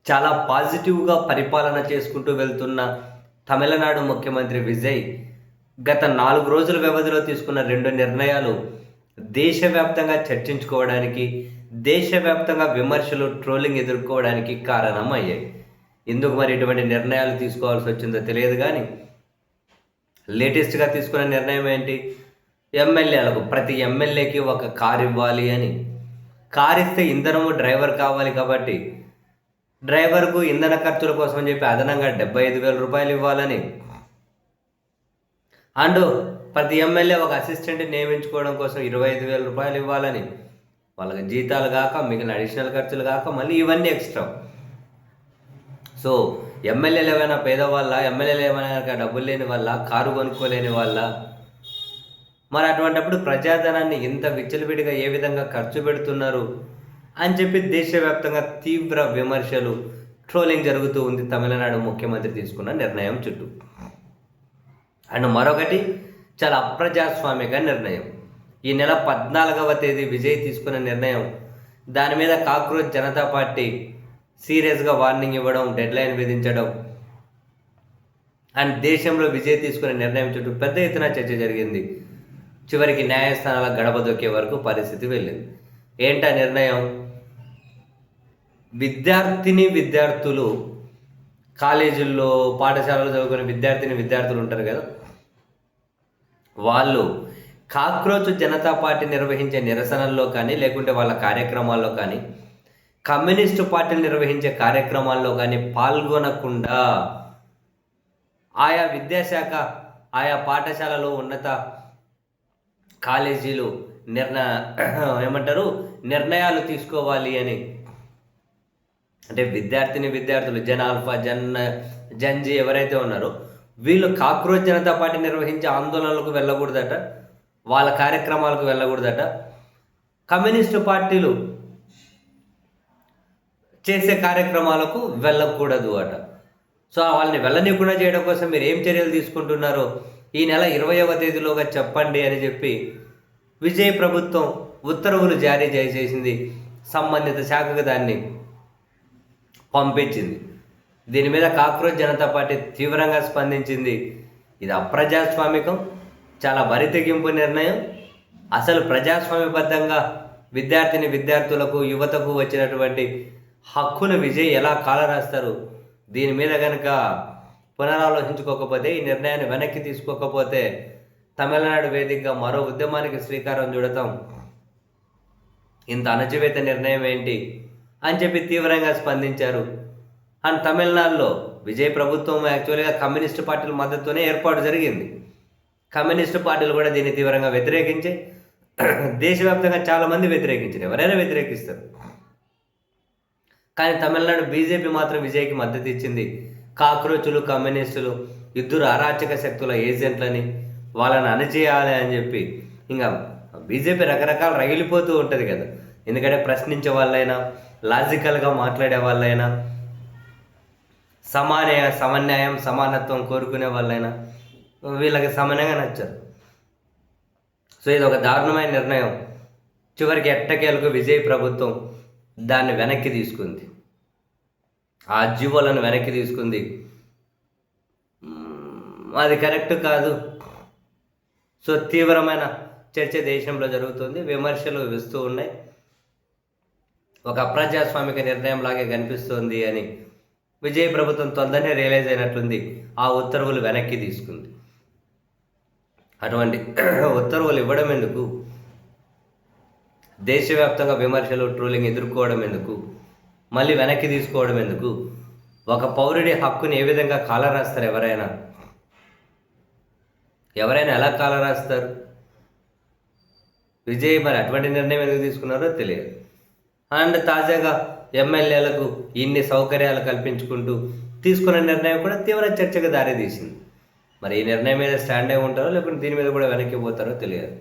చాలా పాజిటివ్‌గా పరిపాలన చేసుకుంటూ వెళ్తున్న తమిళనాడు ముఖ్యమంత్రి విజయ్ గత 4 రోజుల వ్యవధిలో తీసుకున్న 2 నిర్ణయాలు దేశవ్యాప్తంగా చర్చించుకోవడానికి, దేశవ్యాప్తంగా విమర్శలు, ట్రోలింగ్ ఎదుర్కోవడానికి కారణమయ్యాయి. ఎందుకు మరి ఇటువంటి నిర్ణయాలు తీసుకోవాల్సొచ్చిందో తెలియదు గానీ, లేటెస్ట్‌గా తీసుకున్న నిర్ణయం ఏంటి? ప్రతి ఎమ్మెల్యేకి ఒక కారు ఇవ్వాలి అని. కారిస్తే ఇంధనము డ్రైవర్ కావాలి కాబట్టి డ్రైవర్‌కు ఇంధన ఖర్చుల కోసం అని చెప్పి అదనంగా రూ. 75,000 ఇవ్వాలని. అండ్ ప్రతి ఎమ్మెల్యే ఒక అసిస్టెంట్‌ని నియమించుకోవడం కోసం రూ. 25,000 ఇవ్వాలని. వాళ్ళకి జీతాలు గాక, మిగిలిన అడిషనల్ ఖర్చులు గాక మళ్ళీ ఇవన్నీ ఎక్స్‌ట్రా. సో, ఎమ్మెల్యేలు ఏమైనా పేదవాళ్ళా? ఎమ్మెల్యేలు ఏమైనా డబ్బులు లేని వాళ్ళా? కారు కొనుక్కోలేని వాళ్ళా? మరి అటువంటప్పుడు ప్రజాధనాన్ని ఇంత విచ్చలవిడిగా ఏ విధంగా ఖర్చు పెడుతున్నారు అని చెప్పి దేశవ్యాప్తంగా తీవ్ర విమర్శలు, ట్రోలింగ్ జరుగుతూ ఉంది తమిళనాడు ముఖ్యమంత్రి తీసుకున్న నిర్ణయం చుట్టూ. అండ్ మరొకటి చాలా అప్రజాస్వామిక నిర్ణయం. ఈ నెల 14వ తేదీ విజయ్ తీసుకున్న నిర్ణయం, దాని మీద కాక్రోచ్ జనతా పార్టీ సీరియస్గా వార్నింగ్ ఇవ్వడం, డెడ్లైన్ విధించడం అండ్ దేశంలో విజయ్ తీసుకునే నిర్ణయం చుట్టూ పెద్ద ఎత్తున చర్చ జరిగింది. చివరికి న్యాయస్థానాల గడప దొక్కే వరకు పరిస్థితి వెళ్ళింది. ఏంటా నిర్ణయం? విద్యార్థులు కాలేజీల్లో, పాఠశాలలో చదువుకునే విద్యార్థులు ఉంటారు కదా, వాళ్ళు కాక్రోచ్ జనతా పార్టీ నిర్వహించే నిరసనల్లో కానీ, లేకుంటే వాళ్ళ కార్యక్రమాల్లో కానీ, కమ్యూనిస్టు పార్టీలు నిర్వహించే కార్యక్రమాల్లో కానీ పాల్గొనకుండా ఆయా విద్యాశాఖ, ఆయా పాఠశాలలో, ఉన్నత కాలేజీలు నిర్ణయాలు తీసుకోవాలి అని. అంటే విద్యార్థులు జన్ ఆల్ఫా, జన్జీ ఎవరైతే ఉన్నారో వీళ్ళు కాక్రోచ్ జనతా పార్టీ నిర్వహించే ఆందోళనలకు వెళ్ళకూడదట, వాళ్ళ కార్యక్రమాలకు వెళ్ళకూడదట. కమ్యూనిస్టు పార్టీలు చేసే కార్యక్రమాలకు వెళ్ళకూడదు అట. సో వాళ్ళని వెళ్ళనీయకుండా చేయడం కోసం మీరు ఏం చర్యలు తీసుకుంటున్నారో ఈ నెల 20వ తేదీలోగా చెప్పండి అని చెప్పి విజయ్ ప్రభుత్వం ఉత్తర్వులు జారీ చేసేసింది. సంబంధిత శాఖకు దాన్ని పంపించింది. దీని మీద కాక్రోచ్ జనతా పార్టీ తీవ్రంగా స్పందించింది. ఇది అప్రజాస్వామికం, చాలా బరితెగింపు నిర్ణయం. అసలు ప్రజాస్వామ్యబద్ధంగా విద్యార్థులకు, యువతకు వచ్చినటువంటి హక్కును విజయ్ ఎలా కాలరాస్తారు? దీని మీద కనుక పునరాలోచించుకోకపోతే, ఈ నిర్ణయాన్ని వెనక్కి తీసుకోకపోతే తమిళనాడు వేదికగా మరో ఉద్యమానికి శ్రీకారం చుడతాం. ఇంత అణచివేత నిర్ణయం ఏంటి అని చెప్పి తీవ్రంగా స్పందించారు. అండ్ తమిళనాడులో విజయ్ ప్రభుత్వం యాక్చువల్గా కమ్యూనిస్టు పార్టీల మద్దతుతోనే ఏర్పాటు జరిగింది. కమ్యూనిస్టు పార్టీలు కూడా దీన్ని తీవ్రంగా వ్యతిరేకించి, దేశవ్యాప్తంగా చాలామంది వ్యతిరేకించారు. ఎవరైనా వ్యతిరేకిస్తారు. కానీ తమిళనాడు బీజేపీ మాత్రం విజయ్కి మద్దతు ఇచ్చింది. కాక్రోచులు, కమ్యూనిస్టులు ఇద్దరు అరాచక శక్తుల ఏజెంట్లని, వాళ్ళని అణచేయాలి అని చెప్పి. ఇంకా బీజేపీ రకరకాల రగిలిపోతూ ఉంటుంది కదా, ఎందుకంటే ప్రశ్నించే వాళ్ళైనా, లాజికల్గా మాట్లాడే వాళ్ళైనా, సమన్యాయం, సమానత్వం కోరుకునే వాళ్ళైనా వీళ్ళకి సమానంగా నచ్చారు. సో ఇది ఒక దారుణమైన నిర్ణయం. చివరికి ఎట్టకేలకు విజయ్ ప్రభుత్వం దాన్ని వెనక్కి తీసుకుంది, ఆ జీవోలను వెనక్కి తీసుకుంది. అది కరెక్ట్ కాదు. సో తీవ్రమైన చర్చ దేశంలో జరుగుతుంది, విమర్శలు వస్తూ ఉన్నాయి. ఒక అప్రజాస్వామిక నిర్ణయం లాగే కనిపిస్తోంది అని విజయ్ ప్రభుత్వం తొందరనే రియలైజ్ అయినట్లుంది. ఆ ఉత్తర్వులు వెనక్కి తీసుకుంది. అటువంటి ఉత్తర్వులు ఇవ్వడం ఎందుకు? దేశవ్యాప్తంగా విమర్శలు, ట్రోలింగ్ ఎదుర్కోవడం ఎందుకు? మళ్ళీ వెనక్కి తీసుకోవడం ఎందుకు? ఒక పౌరుడి హక్కుని ఏ విధంగా కాలరాస్తారు? ఎవరైనా ఎలా కాలరాస్తారు? విజయ్ మరి అటువంటి నిర్ణయం ఎందుకు తీసుకున్నారో తెలియదు. అండ్ తాజాగా ఎమ్మెల్యేలకు ఇన్ని సౌకర్యాలు కల్పించుకుంటూ తీసుకున్న నిర్ణయం కూడా తీవ్ర చర్చకు దారితీసింది. మరి ఈ నిర్ణయం మీద స్టాండ్ అయి ఉంటారో, లేకుంటే దీని మీద కూడా వెనక్కి పోతారో తెలియదు.